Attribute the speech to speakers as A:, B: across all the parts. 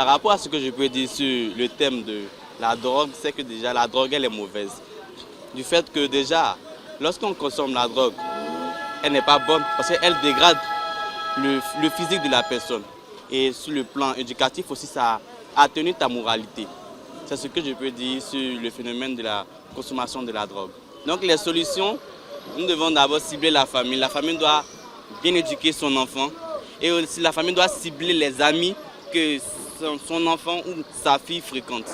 A: Par rapport à ce que je peux dire sur le thème de la drogue, c'est que déjà la drogue elle est mauvaise. Du fait que déjà, lorsqu'on consomme la drogue, elle n'est pas bonne parce qu'elle dégrade le physique de la personne. Et sur le plan éducatif aussi, ça atténue ta moralité. C'est ce que je peux dire sur le phénomène de la consommation de la drogue. Donc les solutions, nous devons d'abord cibler la famille. La famille doit bien éduquer son enfant. Et aussi la famille doit cibler les amis que son enfant ou sa fille fréquente.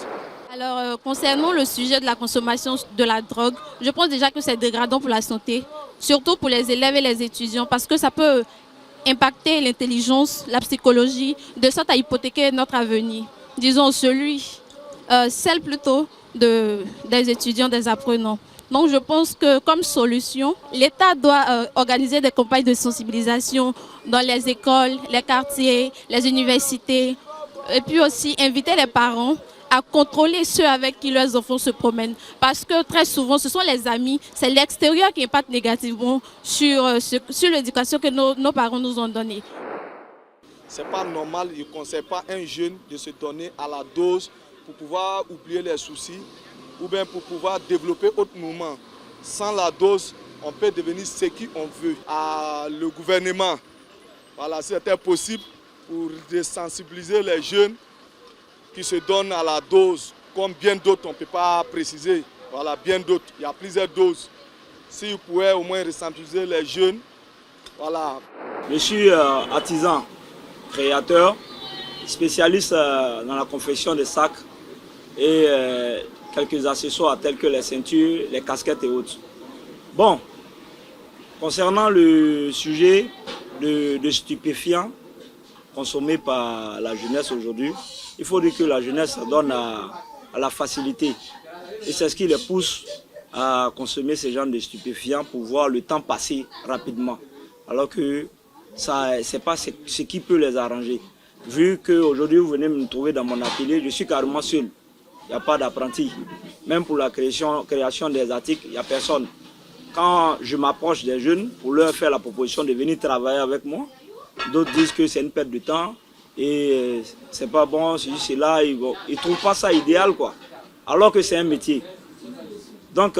B: Alors, concernant le sujet de la consommation de la drogue, je pense déjà que c'est dégradant pour la santé, surtout pour les élèves et les étudiants, parce que ça peut impacter l'intelligence, la psychologie, de sorte à hypothéquer notre avenir. Disons celle plutôt des étudiants, des apprenants. Donc je pense que comme solution, l'État doit organiser des campagnes de sensibilisation dans les écoles, les quartiers, les universités, et puis aussi inviter les parents à contrôler ceux avec qui leurs enfants se promènent. Parce que très souvent, ce sont les amis, c'est l'extérieur qui impacte négativement sur l'éducation que nos parents nous ont donnée.
C: Ce n'est pas normal, il ne conseille pas un jeune de se donner à la dose pour pouvoir oublier les soucis ou bien pour pouvoir développer autre mouvement. Sans la dose, on peut devenir ce qu'on veut. Le gouvernement, voilà, si c'était possible, pour sensibiliser les jeunes qui se donnent à la dose, comme bien d'autres, on ne peut pas préciser. Voilà, bien d'autres, il y a plusieurs doses. Si vous pouvez au moins sensibiliser les jeunes, voilà.
D: Je suis artisan, créateur, spécialiste dans la confection de sacs et quelques accessoires tels que les ceintures, les casquettes et autres. Bon, concernant le sujet de stupéfiants consommés par la jeunesse aujourd'hui, il faut dire que la jeunesse donne à la facilité. Et c'est ce qui les pousse à consommer ce genre de stupéfiants pour voir le temps passer rapidement. Alors que ce n'est pas ce qui peut les arranger. Vu qu'aujourd'hui vous venez me trouver dans mon atelier, je suis carrément seul. Il n'y a pas d'apprenti. Même pour la création des articles, il n'y a personne. Quand je m'approche des jeunes pour leur faire la proposition de venir travailler avec moi, d'autres disent que c'est une perte de temps et c'est pas bon, c'est là, ils ne trouvent pas ça idéal, quoi. Alors que c'est un métier. Donc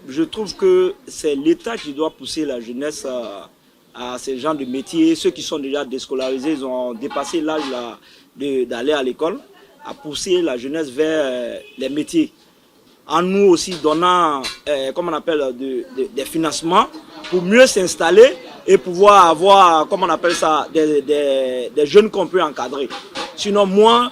D: je trouve que c'est l'État qui doit pousser la jeunesse à ces genres de métiers. Ceux qui sont déjà déscolarisés, ils ont dépassé l'âge d'aller à l'école, à pousser la jeunesse vers les métiers. En nous aussi donnant, comme on appelle, des financements pour mieux s'installer et pouvoir avoir, comme on appelle ça, des jeunes qu'on peut encadrer. Sinon, moi,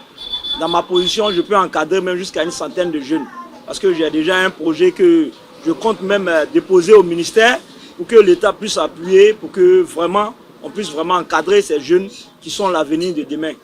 D: dans ma position, je peux encadrer même jusqu'à une centaine de jeunes. Parce que j'ai déjà un projet que je compte même déposer au ministère pour que l'État puisse appuyer, pour que vraiment, on puisse vraiment encadrer ces jeunes qui sont l'avenir de demain.